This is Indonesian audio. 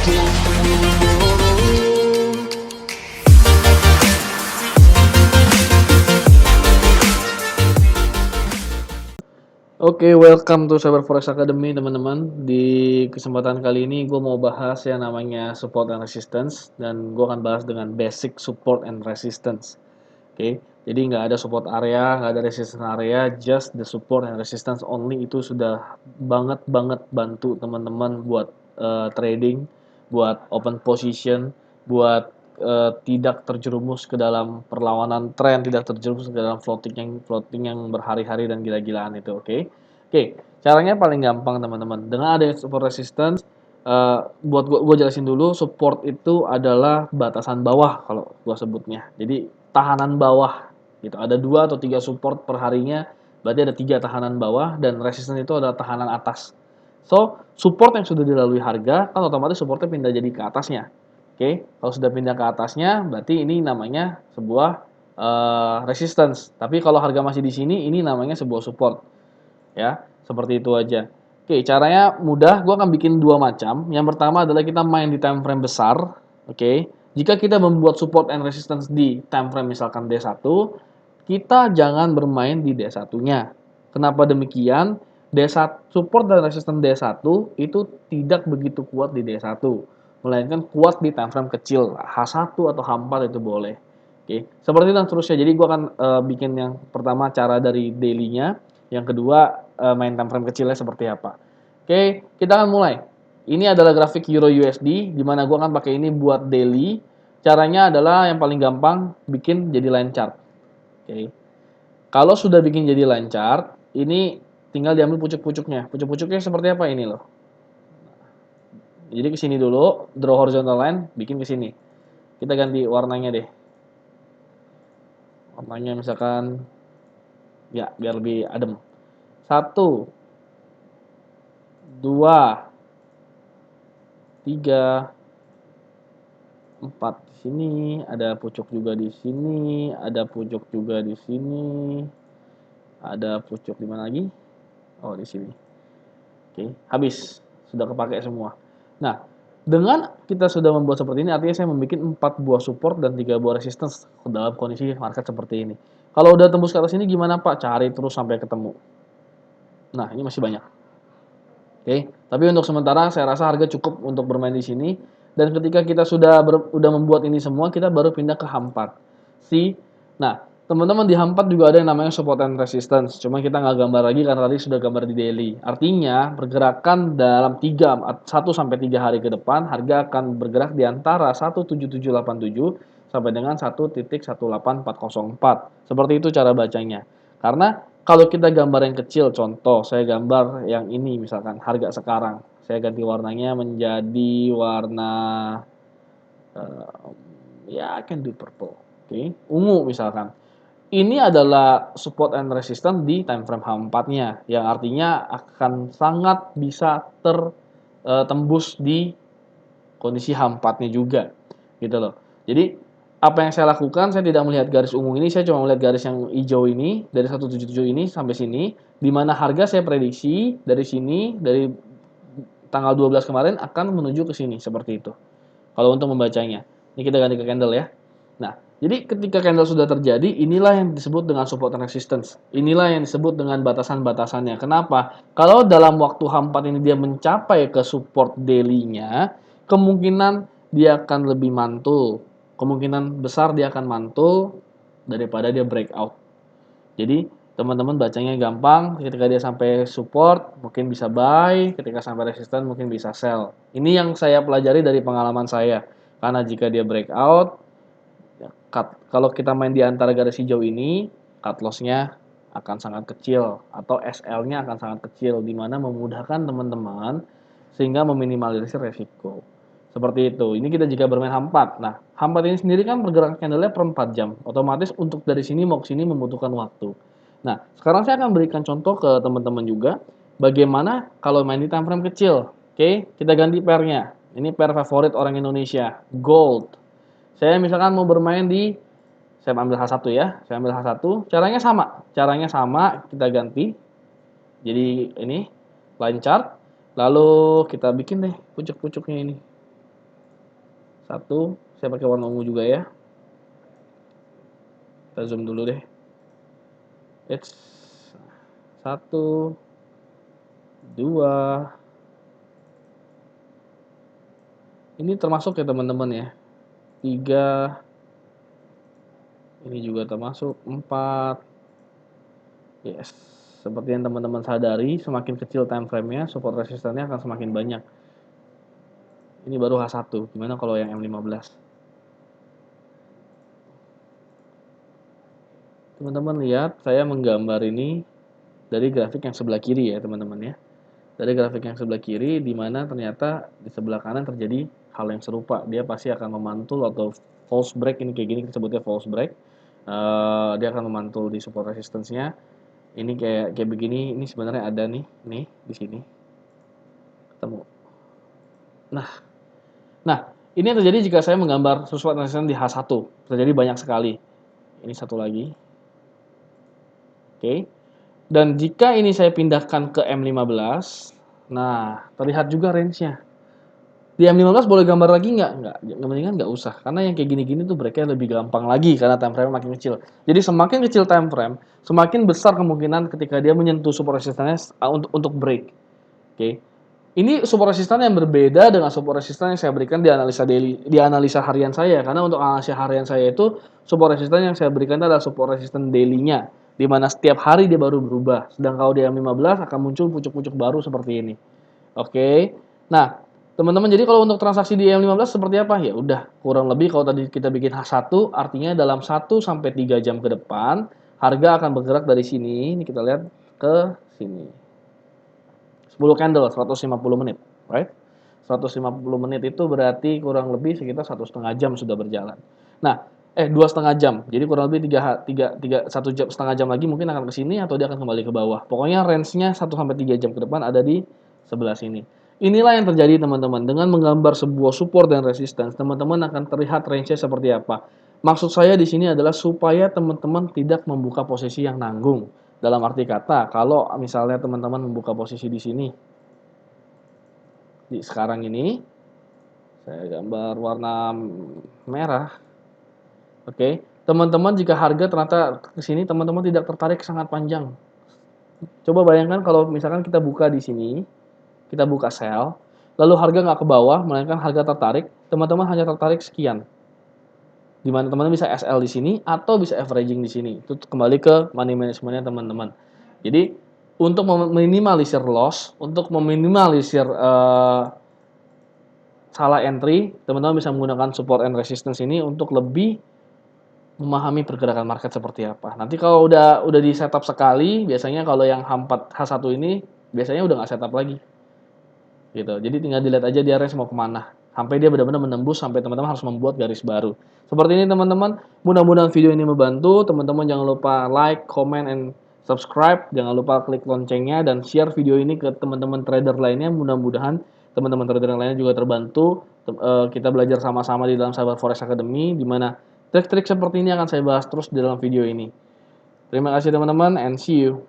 Oke, welcome to Cyber Forex Academy teman-teman. Di kesempatan kali ini gue mau bahas yang namanya support and resistance, dan gue akan bahas dengan basic support and resistance. Oke, jadi nggak ada support area, nggak ada resistance area, just the support and resistance only. Itu sudah banget bantu teman-teman buat trading, buat open position, buat tidak terjerumus ke dalam perlawanan tren, tidak terjerumus ke dalam floating yang berhari-hari dan gila-gilaan itu. Oke, caranya paling gampang teman-teman. Dengan adanya support resistance, buat gua jelasin dulu. Support itu adalah batasan bawah kalau gua sebutnya. Jadi tahanan bawah gitu. Ada 2 atau 3 support per harinya, berarti ada 3 tahanan bawah, dan resistance itu adalah tahanan atas. So, support yang sudah dilalui harga kan otomatis supportnya pindah jadi ke atasnya. Oke, kalau sudah pindah ke atasnya, berarti ini namanya sebuah resistance. Tapi kalau harga masih di sini, ini namanya sebuah support. Ya, seperti itu aja. Oke, caranya mudah. Gua akan bikin 2 macam. Yang pertama adalah kita main di time frame besar. Oke, jika kita membuat support and resistance di time frame misalkan D1, kita jangan bermain di D1-nya. Kenapa demikian? D1, support dan resistance D1 itu tidak begitu kuat di D1, melainkan kuat di time frame kecil, H1 atau H4 itu boleh. Oke, seperti itu dan seterusnya. Jadi gua akan bikin yang pertama cara dari daily-nya, yang kedua main time frame kecilnya seperti apa. Oke, kita akan mulai. Ini adalah grafik Euro USD, di mana gua akan pakai ini buat daily. Caranya adalah yang paling gampang, bikin jadi line chart. Oke. Kalau sudah bikin jadi line chart, ini tinggal diambil pucuk-pucuknya. Pucuk-pucuknya seperti apa ini loh. Jadi ke sini dulu, draw horizontal line, bikin ke sini. Kita ganti warnanya deh. Warnanya misalkan ya biar lebih adem. 1, 2, 3, 4 di sini, ada pucuk juga di sini, ada pucuk juga di sini. Ada pucuk di mana lagi? Oh, di sini. Oke, habis. Sudah kepake semua. Nah, dengan kita sudah membuat seperti ini, artinya saya membuat 4 buah support dan 3 buah resistance dalam kondisi market seperti ini. Kalau udah tembus ke atas ini gimana Pak? Cari terus sampai ketemu. Nah, ini masih banyak. Oke, tapi untuk sementara saya rasa harga cukup untuk bermain di sini. Dan ketika kita sudah membuat ini semua, kita baru pindah ke H4. Nah, teman-teman di H4 juga ada yang namanya support and resistance. Cuma kita nggak gambar lagi karena tadi sudah gambar di daily. Artinya, pergerakan dalam 1 sampai 3 hari ke depan, harga akan bergerak di antara 17787 sampai dengan 1.18404. Seperti itu cara bacanya. Karena kalau kita gambar yang kecil, contoh saya gambar yang ini misalkan harga sekarang, saya ganti warnanya menjadi warna ya I can do purple, oke, ungu misalkan. Ini adalah support and resistance di time frame H4-nya, yang artinya akan sangat bisa tertembus di kondisi H4-nya juga, gitu loh. Jadi apa yang saya lakukan, saya tidak melihat garis ungu ini, saya cuma melihat garis yang hijau ini, dari 177 ini sampai sini, di mana harga saya prediksi dari sini, dari tanggal 12 kemarin akan menuju ke sini, seperti itu. Kalau untuk membacanya. Ini kita ganti ke candle ya. Nah, jadi ketika candle sudah terjadi, inilah yang disebut dengan support and resistance. Inilah yang disebut dengan batasan-batasannya. Kenapa? Kalau dalam waktu H4 ini dia mencapai ke support daily-nya, kemungkinan dia akan lebih mantul. Kemungkinan besar dia akan mantul daripada dia breakout. Jadi, teman-teman bacanya gampang. Ketika dia sampai support, mungkin bisa buy. Ketika sampai resistance, mungkin bisa sell. Ini yang saya pelajari dari pengalaman saya. Karena jika dia breakout, kalau kita main di antara garis hijau ini, cut loss-nya akan sangat kecil atau SL-nya akan sangat kecil, di mana memudahkan teman-teman sehingga meminimalisir resiko. Seperti itu. Ini kita jika bermain H4. Nah, H4 ini sendiri kan bergerak candle-nya per 4 jam. Otomatis untuk dari sini mau ke sini membutuhkan waktu. Nah, sekarang saya akan berikan contoh ke teman-teman juga bagaimana kalau main di time frame kecil. Oke, kita ganti pair-nya. Ini pair favorit orang Indonesia, gold. Saya misalkan mau bermain di, saya ambil H1 ya. Saya ambil H1, caranya sama. Caranya sama, kita ganti. Jadi ini line chart. Lalu kita bikin deh pucuk-pucuknya ini. 1, saya pakai warna ungu juga ya. Kita zoom dulu deh. It's 1, 2. Ini termasuk ya teman-teman ya. 3. Ini juga termasuk 4. Yes. Seperti yang teman-teman sadari, semakin kecil time frame-nya, support resistannya akan semakin banyak. Ini baru H1. Gimana kalau yang M15? Teman-teman lihat, saya menggambar ini dari grafik yang sebelah kiri ya teman-teman ya. Dari grafik yang sebelah kiri, di mana ternyata di sebelah kanan terjadi hal yang serupa. Dia pasti akan memantul atau false break, ini kayak gini kita sebutnya false break. Dia akan memantul di support resistance-nya. Ini kayak begini, ini sebenarnya ada nih di sini. Ketemu. Nah, ini yang terjadi jika saya menggambar support resistance di H1. Terjadi banyak sekali. Ini satu lagi. Oke. Dan jika ini saya pindahkan ke M15, nah, terlihat juga range-nya. Di M15 boleh gambar lagi nggak? Mendingan nggak usah. Karena yang kayak gini-gini tuh break-nya lebih gampang lagi karena time frame makin kecil. Jadi semakin kecil time frame, semakin besar kemungkinan ketika dia menyentuh support resistance untuk break. Oke. Ini support resistance yang berbeda dengan support resistance yang saya berikan di analisa daily, di analisa harian saya. Karena untuk analisa harian saya itu support resistance yang saya berikan adalah support resistance daily-nya, di mana setiap hari dia baru berubah. Sedang kalau di M15 akan muncul pucuk-pucuk baru seperti ini. Oke. Nah, teman-teman, jadi kalau untuk transaksi di M15 seperti apa? Ya udah, kurang lebih kalau tadi kita bikin H1, artinya dalam 1 sampai 3 jam ke depan, harga akan bergerak dari sini, ini kita lihat ke sini. 10 candle, 150 menit, right? 150 menit itu berarti kurang lebih sekitar 1,5 jam sudah berjalan. Nah, 2,5 jam. Jadi kurang lebih 1,5 jam lagi mungkin akan ke sini atau dia akan kembali ke bawah. Pokoknya range-nya 1 sampai 3 jam ke depan ada di sebelah sini. Inilah yang terjadi teman-teman. Dengan menggambar sebuah support dan resistance, teman-teman akan terlihat range-nya seperti apa. Maksud saya di sini adalah supaya teman-teman tidak membuka posisi yang nanggung. Dalam arti kata, kalau misalnya teman-teman membuka posisi di sini, di sekarang ini, saya gambar warna merah. Oke, teman-teman jika harga ternyata ke sini, teman-teman tidak tertarik sangat panjang. Coba bayangkan kalau misalkan kita buka di sini, kita buka sell, lalu harga nggak ke bawah, melainkan harga tertarik, teman-teman hanya tertarik sekian. Di mana teman-teman bisa SL di sini atau bisa averaging di sini. Itu kembali ke money management-nya teman-teman. Jadi untuk meminimalisir loss, untuk meminimalisir salah entry, teman-teman bisa menggunakan support and resistance ini untuk lebih memahami pergerakan market seperti apa. Nanti kalau udah di setup sekali, biasanya kalau yang H4, H1 ini biasanya udah nggak setup lagi. Gitu. Jadi tinggal dilihat aja dia range mau kemana. Sampai dia benar-benar menembus, sampai teman-teman harus membuat garis baru. Seperti ini teman-teman, mudah-mudahan video ini membantu. Teman-teman jangan lupa like, comment, and subscribe. Jangan lupa klik loncengnya dan share video ini ke teman-teman trader lainnya. Mudah-mudahan teman-teman trader yang lainnya juga terbantu. Kita belajar sama-sama di dalam Sahabat Forex Academy, di mana trik-trik seperti ini akan saya bahas terus di dalam video ini. Terima kasih teman-teman, and see you.